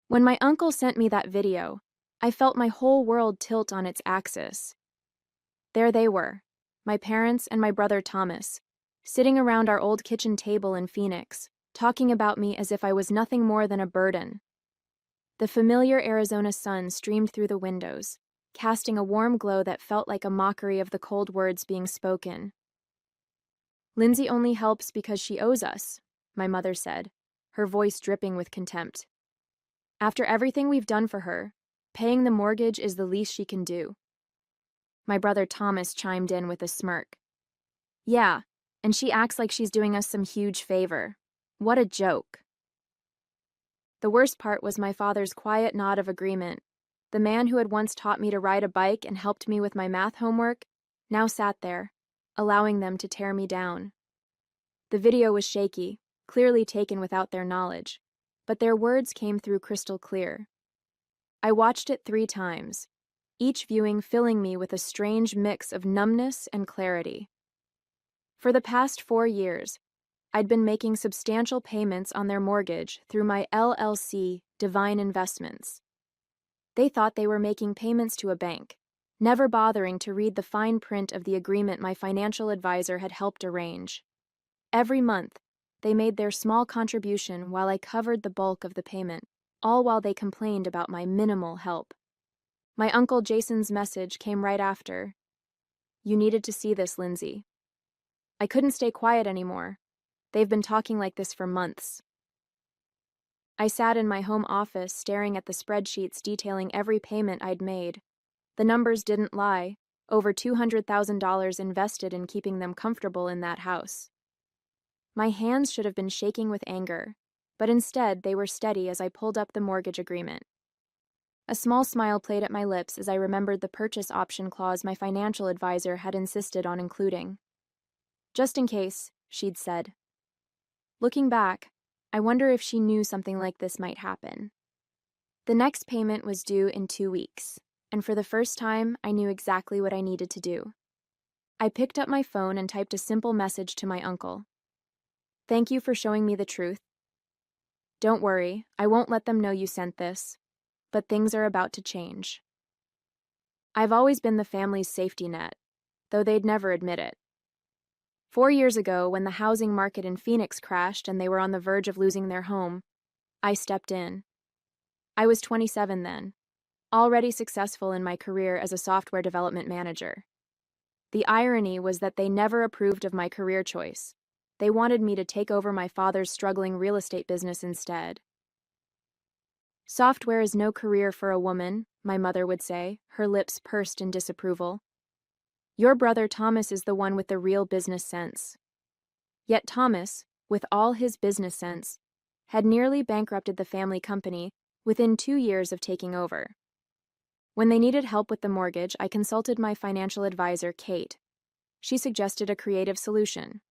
When my uncle sent me that video, I felt my whole world tilt on its axis. There they were, my parents and my brother Thomas, sitting around our old kitchen table in Phoenix, talking about me as if I was nothing more than a burden. The familiar Arizona sun streamed through the windows, casting a warm glow that felt like a mockery of the cold words being spoken. "Lindsay only helps because she owes us," my mother said, her voice dripping with contempt. "After everything we've done for her, paying the mortgage is the least she can do." My brother Thomas chimed in with a smirk. "Yeah, and she acts like she's doing us some huge favor. What a joke." The worst part was my father's quiet nod of agreement. The man who had once taught me to ride a bike and helped me with my math homework now sat there, allowing them to tear me down. The video was shaky, clearly taken without their knowledge, but their words came through crystal clear. I watched it 3 times, each viewing filling me with a strange mix of numbness and clarity. For the past 4 years, I'd been making substantial payments on their mortgage through my LLC, Divine Investments. They thought they were making payments to a bank, never bothering to read the fine print of the agreement my financial advisor had helped arrange. Every month, they made their small contribution while I covered the bulk of the payment, all while they complained about my minimal help. My Uncle Jason's message came right after. "You needed to see this, Lindsay." I couldn't stay quiet anymore. They've been talking like this for months. I sat in my home office staring at the spreadsheets detailing every payment I'd made. The numbers didn't lie, over $200,000 invested in keeping them comfortable in that house. My hands should have been shaking with anger, but instead they were steady as I pulled up the mortgage agreement. A small smile played at my lips as I remembered the purchase option clause my financial advisor had insisted on including. "Just in case," she'd said. Looking back, I wonder if she knew something like this might happen. The next payment was due in 2 weeks, and for the first time, I knew exactly what I needed to do. I picked up my phone and typed a simple message to my uncle. "Thank you for showing me the truth. Don't worry, I won't let them know you sent this, but things are about to change." I've always been the family's safety net, though they'd never admit it. 4 years ago, when the housing market in Phoenix crashed and they were on the verge of losing their home, I stepped in. I was 27 then, already successful in my career as a software development manager. The irony was that they never approved of my career choice. They wanted me to take over my father's struggling real estate business instead. "Software is no career for a woman," my mother would say, her lips pursed in disapproval. "Your brother Thomas is the one with the real business sense." Yet Thomas, with all his business sense, had nearly bankrupted the family company within 2 years of taking over. When they needed help with the mortgage, I consulted my financial advisor, Kate. She suggested a creative solution.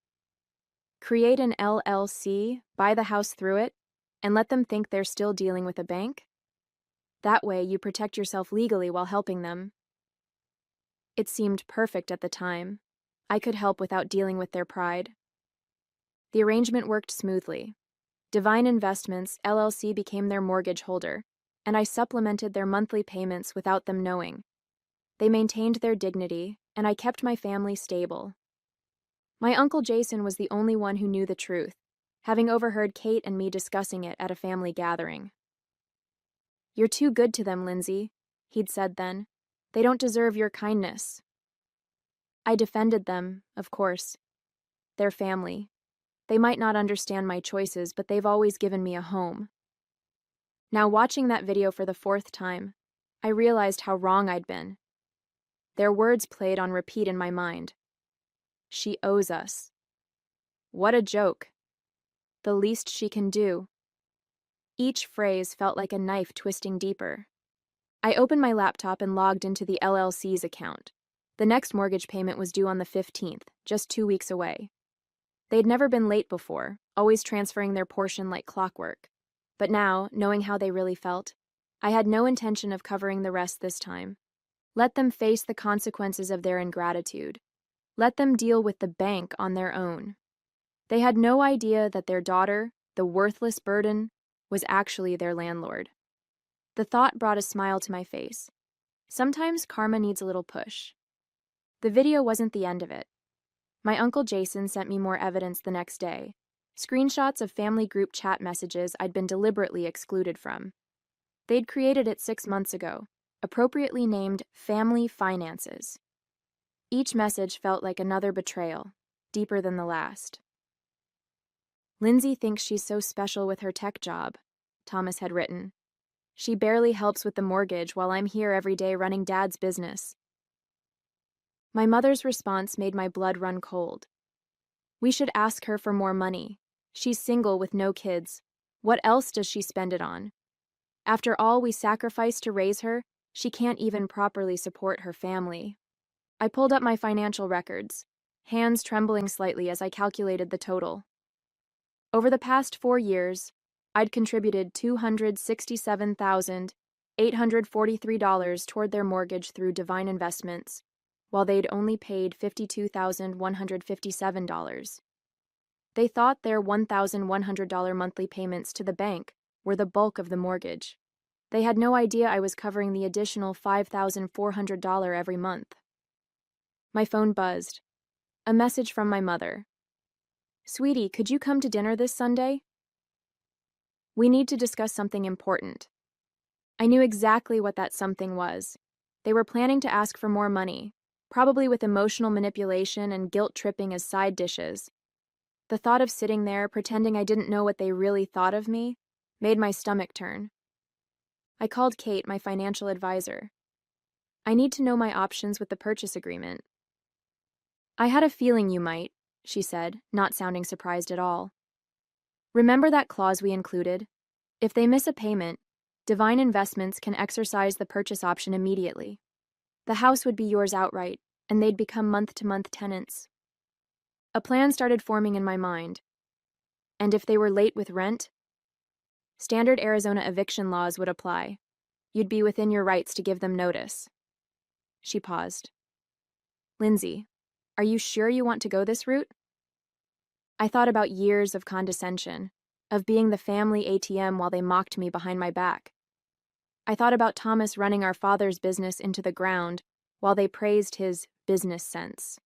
Create an LLC, buy the house through it, and let them think they're still dealing with a bank? That way, you protect yourself legally while helping them. It seemed perfect at the time. I could help without dealing with their pride. The arrangement worked smoothly. Divine Investments, LLC became their mortgage holder, and I supplemented their monthly payments without them knowing. They maintained their dignity, and I kept my family stable. My Uncle Jason was the only one who knew the truth, having overheard Kate and me discussing it at a family gathering. "You're too good to them, Lindsay," he'd said then. "They don't deserve your kindness." I defended them, of course. Their family. They might not understand my choices, but they've always given me a home. Now, watching that video for the 4th time, I realized how wrong I'd been. Their words played on repeat in my mind. She owes us. What a joke. The least she can do. Each phrase felt like a knife twisting deeper. I opened my laptop and logged into the LLC's account. The next mortgage payment was due on the 15th, just 2 weeks away. They'd never been late before, always transferring their portion like clockwork. But now, knowing how they really felt, I had no intention of covering the rest this time. Let them face the consequences of their ingratitude. Let them deal with the bank on their own. They had no idea that their daughter, the worthless burden, was actually their landlord. The thought brought a smile to my face. Sometimes karma needs a little push. The video wasn't the end of it. My Uncle Jason sent me more evidence the next day. Screenshots of family group chat messages I'd been deliberately excluded from. They'd created it 6 months ago, appropriately named Family Finances. Each message felt like another betrayal, deeper than the last. Lindsay thinks she's so special with her tech job, Thomas had written. She barely helps with the mortgage while I'm here every day running Dad's business. My mother's response made my blood run cold. We should ask her for more money. She's single with no kids. What else does she spend it on? After all we sacrificed to raise her, she can't even properly support her family. I pulled up my financial records, hands trembling slightly as I calculated the total. Over the past 4 years, I'd contributed $267,843 toward their mortgage through Divine Investments, while they'd only paid $52,157. They thought their $1,100 monthly payments to the bank were the bulk of the mortgage. They had no idea I was covering the additional $5,400 every month. My phone buzzed. A message from my mother. Sweetie, could you come to dinner this Sunday? We need to discuss something important. I knew exactly what that something was. They were planning to ask for more money, probably with emotional manipulation and guilt-tripping as side dishes. The thought of sitting there, pretending I didn't know what they really thought of me, made my stomach turn. I called Kate, my financial advisor. I need to know my options with the purchase agreement. I had a feeling you might, she said, not sounding surprised at all. Remember that clause we included? If they miss a payment, Divine Investments can exercise the purchase option immediately. The house would be yours outright, and they'd become month-to-month tenants. A plan started forming in my mind. And if they were late with rent? Standard Arizona eviction laws would apply. You'd be within your rights to give them notice. She paused. Lindsay, are you sure you want to go this route? I thought about years of condescension, of being the family ATM while they mocked me behind my back. I thought about Thomas running our father's business into the ground while they praised his business sense.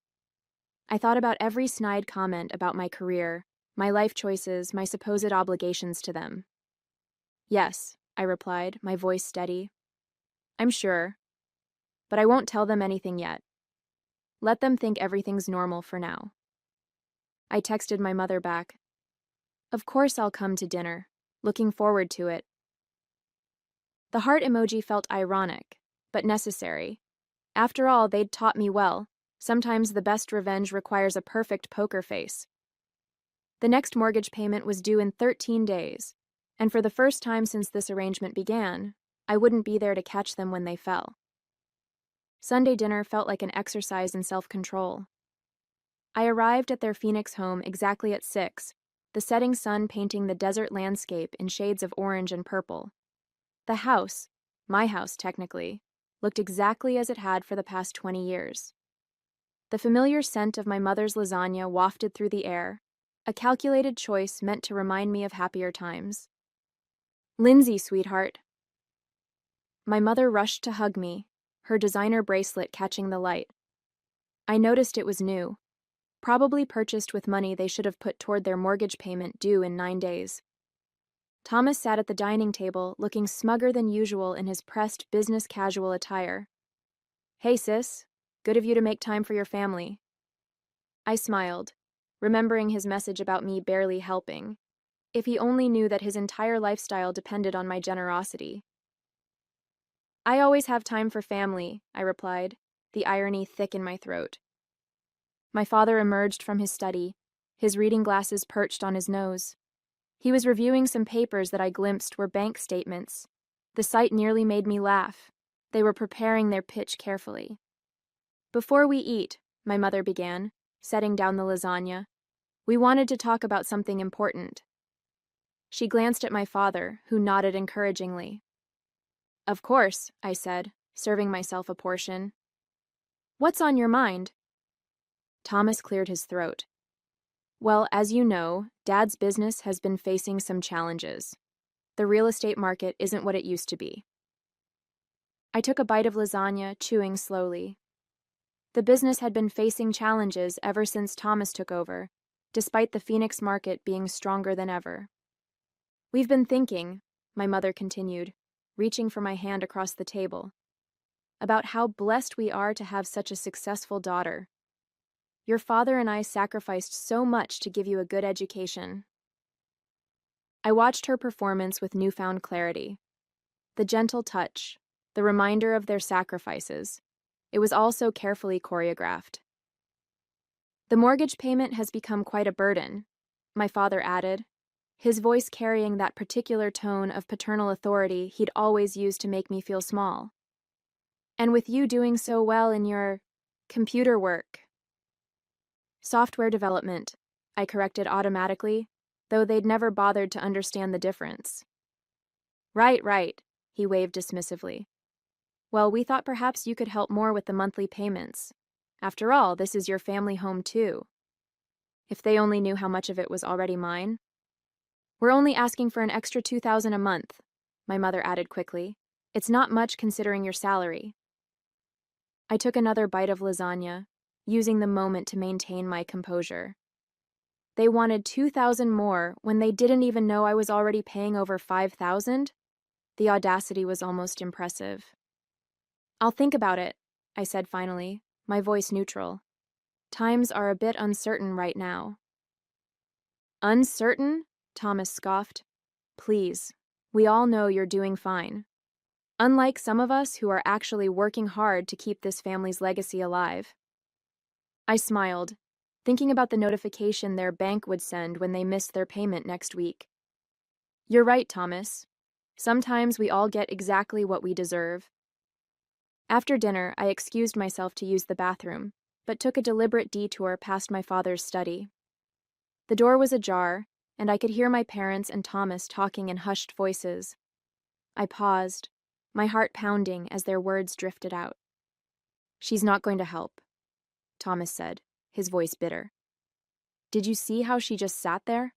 I thought about every snide comment about my career, my life choices, my supposed obligations to them. Yes, I replied, my voice steady. I'm sure, but I won't tell them anything yet. Let them think everything's normal for now. I texted my mother back. Of course I'll come to dinner. Looking forward to it. The heart emoji felt ironic, but necessary. After all, they'd taught me well. Sometimes the best revenge requires a perfect poker face. The next mortgage payment was due in 13 days, and for the first time since this arrangement began, I wouldn't be there to catch them when they fell. Sunday dinner felt like an exercise in self-control. I arrived at their Phoenix home exactly at 6, the setting sun painting the desert landscape in shades of orange and purple. The house, my house technically, looked exactly as it had for the past 20 years. The familiar scent of my mother's lasagna wafted through the air, a calculated choice meant to remind me of happier times. Lindsay, sweetheart. My mother rushed to hug me, her designer bracelet catching the light. I noticed it was new, probably purchased with money they should have put toward their mortgage payment due in 9 days. Thomas sat at the dining table, looking smugger than usual in his pressed business casual attire. Hey, sis. Good of you to make time for your family. I smiled, remembering his message about me barely helping. If he only knew that his entire lifestyle depended on my generosity. I always have time for family, I replied, the irony thick in my throat. My father emerged from his study, his reading glasses perched on his nose. He was reviewing some papers that I glimpsed were bank statements. The sight nearly made me laugh. They were preparing their pitch carefully. Before we eat, my mother began, setting down the lasagna, we wanted to talk about something important. She glanced at my father, who nodded encouragingly. Of course, I said, serving myself a portion. What's on your mind? Thomas cleared his throat. Well, as you know, Dad's business has been facing some challenges. The real estate market isn't what it used to be. I took a bite of lasagna, chewing slowly. The business had been facing challenges ever since Thomas took over, despite the Phoenix market being stronger than ever. We've been thinking, my mother continued, reaching for my hand across the table, about how blessed we are to have such a successful daughter. Your father and I sacrificed so much to give you a good education. I watched her performance with newfound clarity. The gentle touch, the reminder of their sacrifices. It was all so carefully choreographed. The mortgage payment has become quite a burden, my father added, his voice carrying that particular tone of paternal authority he'd always used to make me feel small. And with you doing so well in your computer work. Software development, I corrected automatically, though they'd never bothered to understand the difference. Right, he waved dismissively. Well, we thought perhaps you could help more with the monthly payments. After all, this is your family home too. If they only knew how much of it was already mine. We're only asking for an extra $2,000 a month, my mother added quickly. It's not much considering your salary. I took another bite of lasagna, using the moment to maintain my composure. They wanted $2,000 more when they didn't even know I was already paying over $5,000? The audacity was almost impressive. I'll think about it, I said finally, my voice neutral. Times are a bit uncertain right now. Uncertain? Thomas scoffed. Please, we all know you're doing fine. Unlike some of us who are actually working hard to keep this family's legacy alive. I smiled, thinking about the notification their bank would send when they missed their payment next week. You're right, Thomas. Sometimes we all get exactly what we deserve. After dinner, I excused myself to use the bathroom, but took a deliberate detour past my father's study. The door was ajar, and I could hear my parents and Thomas talking in hushed voices. I paused, my heart pounding as their words drifted out. She's not going to help, Thomas said, his voice bitter. Did you see how she just sat there,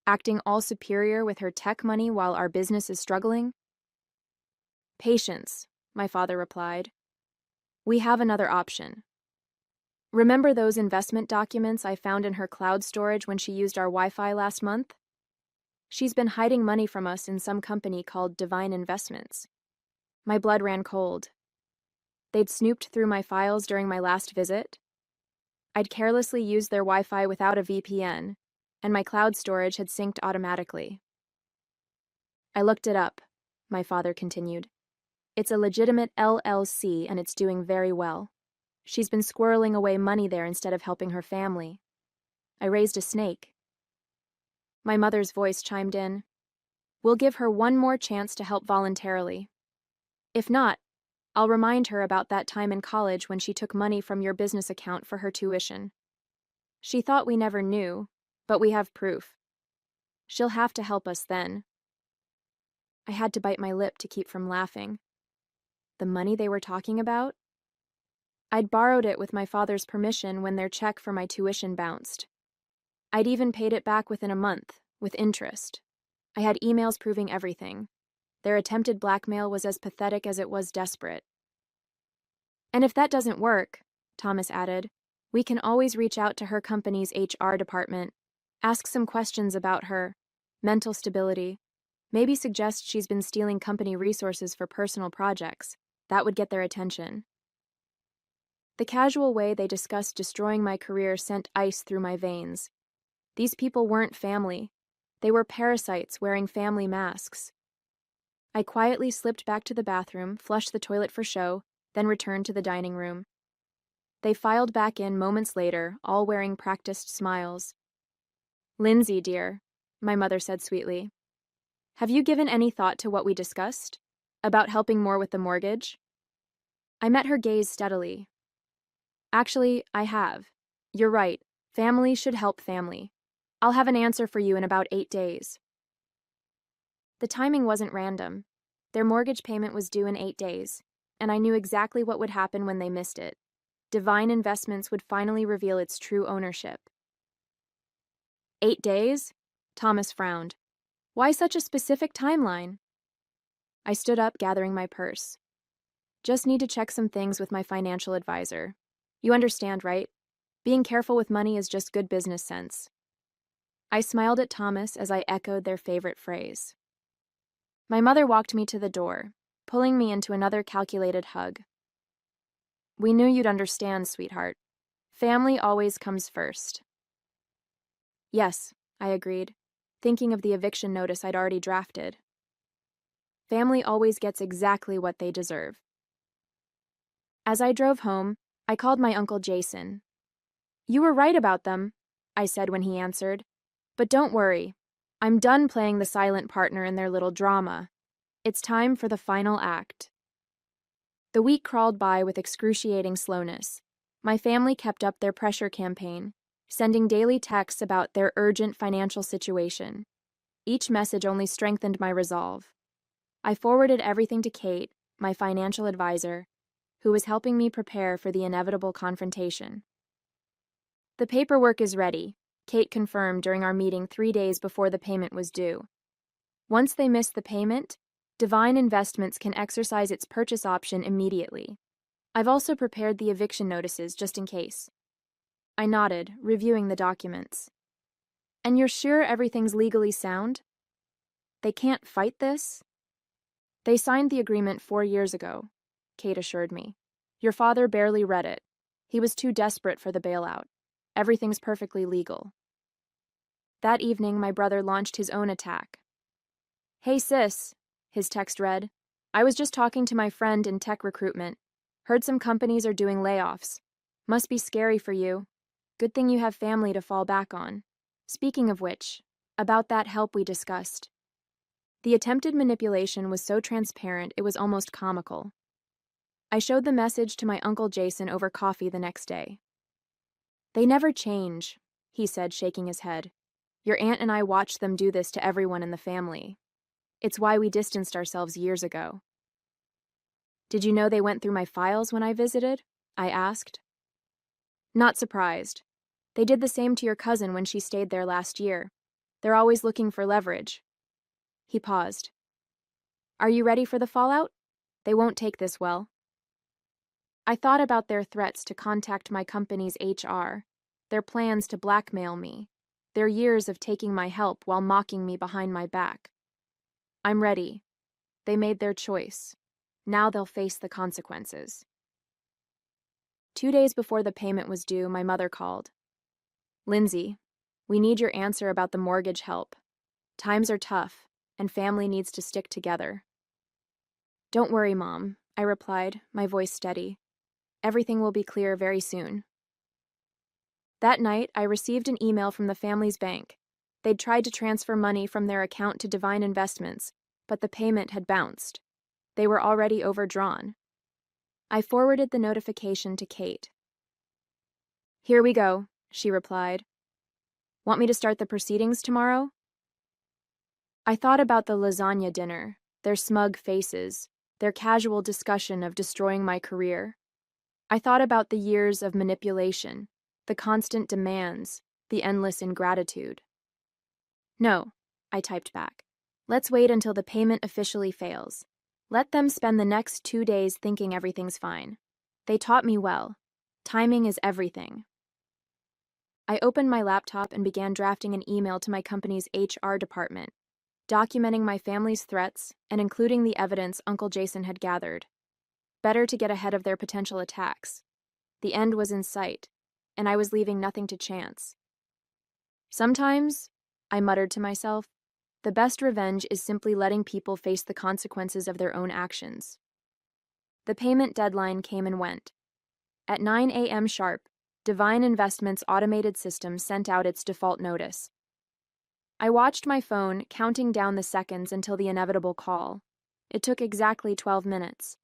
acting all superior with her tech money while our business is struggling? Patience, my father replied. We have another option. Remember those investment documents I found in her cloud storage when she used our Wi-Fi last month? She's been hiding money from us in some company called Divine Investments. My blood ran cold. They'd snooped through my files during my last visit. I'd carelessly used their Wi-Fi without a VPN, and my cloud storage had synced automatically. I looked it up, my father continued. It's a legitimate LLC and it's doing very well. She's been squirreling away money there instead of helping her family. I raised a snake. My mother's voice chimed in. We'll give her one more chance to help voluntarily. If not, I'll remind her about that time in college when she took money from your business account for her tuition. She thought we never knew, but we have proof. She'll have to help us then. I had to bite my lip to keep from laughing. The money they were talking about? I'd borrowed it with my father's permission when their check for my tuition bounced. I'd even paid it back within a month, with interest. I had emails proving everything. Their attempted blackmail was as pathetic as it was desperate. And if that doesn't work, Thomas added, we can always reach out to her company's HR department, ask some questions about her mental stability, maybe suggest she's been stealing company resources for personal projects. That would get their attention. The casual way they discussed destroying my career sent ice through my veins. These people weren't family. They were parasites wearing family masks. I quietly slipped back to the bathroom, flushed the toilet for show, then returned to the dining room. They filed back in moments later, all wearing practiced smiles. Lindsay, dear, my mother said sweetly, have you given any thought to what we discussed? About helping more with the mortgage? I met her gaze steadily. Actually, I have. You're right. Family should help family. I'll have an answer for you in about 8 days. The timing wasn't random. Their mortgage payment was due in 8 days, and I knew exactly what would happen when they missed it. Divine Investments would finally reveal its true ownership. 8 days? Thomas frowned. Why such a specific timeline? I stood up, gathering my purse. Just need to check some things with my financial advisor. You understand, right? Being careful with money is just good business sense. I smiled at Thomas as I echoed their favorite phrase. My mother walked me to the door, pulling me into another calculated hug. We knew you'd understand, sweetheart. Family always comes first. Yes, I agreed, thinking of the eviction notice I'd already drafted. Family always gets exactly what they deserve. As I drove home, I called my Uncle Jason. You were right about them, I said when he answered. But don't worry, I'm done playing the silent partner in their little drama. It's time for the final act. The week crawled by with excruciating slowness. My family kept up their pressure campaign, sending daily texts about their urgent financial situation. Each message only strengthened my resolve. I forwarded everything to Kate, my financial advisor, who was helping me prepare for the inevitable confrontation. The paperwork is ready, Kate confirmed during our meeting 3 days before the payment was due. Once they miss the payment, Divine Investments can exercise its purchase option immediately. I've also prepared the eviction notices just in case. I nodded, reviewing the documents. And you're sure everything's legally sound? They can't fight this? They signed the agreement 4 years ago, Kate assured me. Your father barely read it. He was too desperate for the bailout. Everything's perfectly legal. That evening, my brother launched his own attack. Hey sis, his text read. I was just talking to my friend in tech recruitment. Heard some companies are doing layoffs. Must be scary for you. Good thing you have family to fall back on. Speaking of which, about that help we discussed. The attempted manipulation was so transparent it was almost comical. I showed the message to my Uncle Jason over coffee the next day. They never change, he said, shaking his head. Your aunt and I watched them do this to everyone in the family. It's why we distanced ourselves years ago. Did you know they went through my files when I visited? I asked. Not surprised. They did the same to your cousin when she stayed there last year. They're always looking for leverage. He paused. Are you ready for the fallout? They won't take this well. I thought about their threats to contact my company's HR, their plans to blackmail me, their years of taking my help while mocking me behind my back. I'm ready. They made their choice. Now they'll face the consequences. 2 days before the payment was due, my mother called. Lindsay, we need your answer about the mortgage help. Times are tough, and family needs to stick together. Don't worry, Mom, I replied, my voice steady. Everything will be clear very soon. That night, I received an email from the family's bank. They'd tried to transfer money from their account to Divine Investments, but the payment had bounced. They were already overdrawn. I forwarded the notification to Kate. Here we go, she replied. Want me to start the proceedings tomorrow? I thought about the lasagna dinner, their smug faces, their casual discussion of destroying my career. I thought about the years of manipulation, the constant demands, the endless ingratitude. No, I typed back. Let's wait until the payment officially fails. Let them spend the next 2 days thinking everything's fine. They taught me well. Timing is everything. I opened my laptop and began drafting an email to my company's HR department, documenting my family's threats and including the evidence Uncle Jason had gathered. Better to get ahead of their potential attacks. The end was in sight, and I was leaving nothing to chance. Sometimes, I muttered to myself, the best revenge is simply letting people face the consequences of their own actions. The payment deadline came and went. At 9 a.m. sharp, Divine Investments' automated system sent out its default notice. I watched my phone, counting down the seconds until the inevitable call. It took exactly 12 minutes.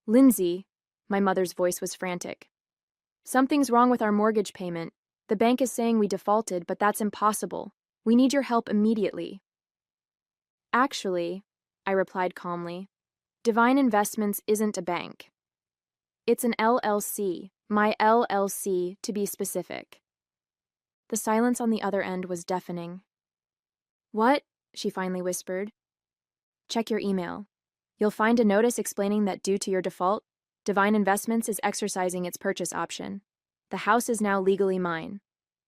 Lindsay, my mother's voice was frantic. Something's wrong with our mortgage payment. The bank is saying we defaulted, but that's impossible. We need your help immediately. Actually, I replied calmly, Divine Investments isn't a bank. It's an LLC, my LLC to be specific. The silence on the other end was deafening. What? She finally whispered. Check your email. You'll find a notice explaining that due to your default, Divine Investments is exercising its purchase option. The house is now legally mine.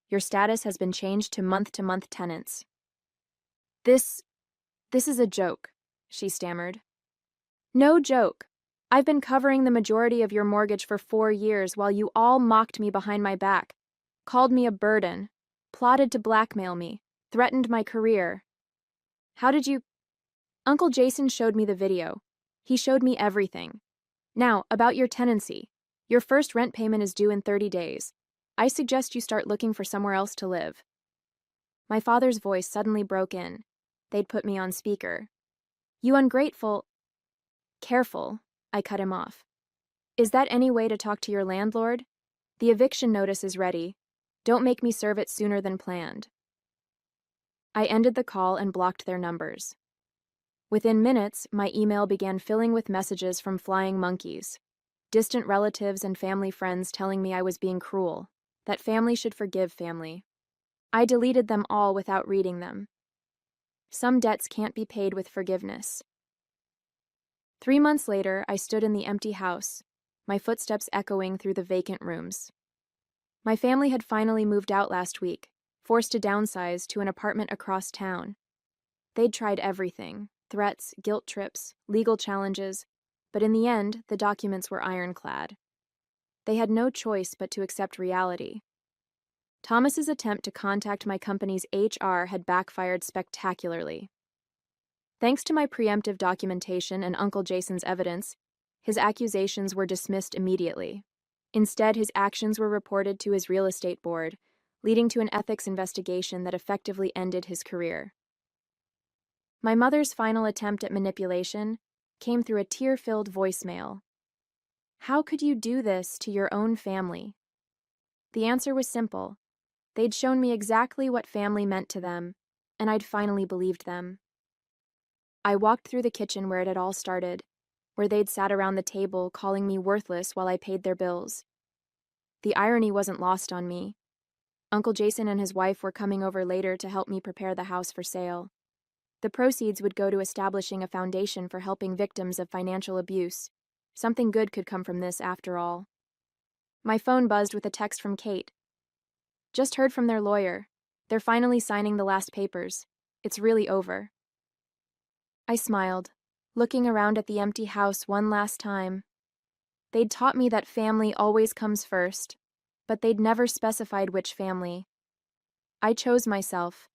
Your status has been changed to month-to-month tenants. This is a joke, she stammered. No joke. I've been covering the majority of your mortgage for 4 years while you all mocked me behind my back, called me a burden, plotted to blackmail me, threatened my career. How did you... Uncle Jason showed me the video. He showed me everything. Now, about your tenancy. Your first rent payment is due in 30 days. I suggest you start looking for somewhere else to live. My father's voice suddenly broke in. They'd put me on speaker. You ungrateful... Careful, I cut him off. Is that any way to talk to your landlord? The eviction notice is ready. Don't make me serve it sooner than planned. I ended the call and blocked their numbers. Within minutes, my email began filling with messages from flying monkeys, distant relatives and family friends telling me I was being cruel, that family should forgive family. I deleted them all without reading them. Some debts can't be paid with forgiveness. 3 months later, I stood in the empty house, my footsteps echoing through the vacant rooms. My family had finally moved out last week, forced to downsize to an apartment across town. They'd tried everything: threats, guilt trips, legal challenges, but in the end, the documents were ironclad. They had no choice but to accept reality. Thomas's attempt to contact my company's HR had backfired spectacularly. Thanks to my preemptive documentation and Uncle Jason's evidence, his accusations were dismissed immediately. Instead, his actions were reported to his real estate board, leading to an ethics investigation that effectively ended his career. My mother's final attempt at manipulation came through a tear-filled voicemail. How could you do this to your own family? The answer was simple. They'd shown me exactly what family meant to them, and I'd finally believed them. I walked through the kitchen where it had all started, where they'd sat around the table calling me worthless while I paid their bills. The irony wasn't lost on me. Uncle Jason and his wife were coming over later to help me prepare the house for sale. The proceeds would go to establishing a foundation for helping victims of financial abuse. Something good could come from this, after all. My phone buzzed with a text from Kate. Just heard from their lawyer. They're finally signing the last papers. It's really over. I smiled, looking around at the empty house one last time. They'd taught me that family always comes first, but they'd never specified which family. I chose myself,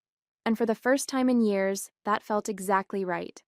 and for the first time in years, that felt exactly right.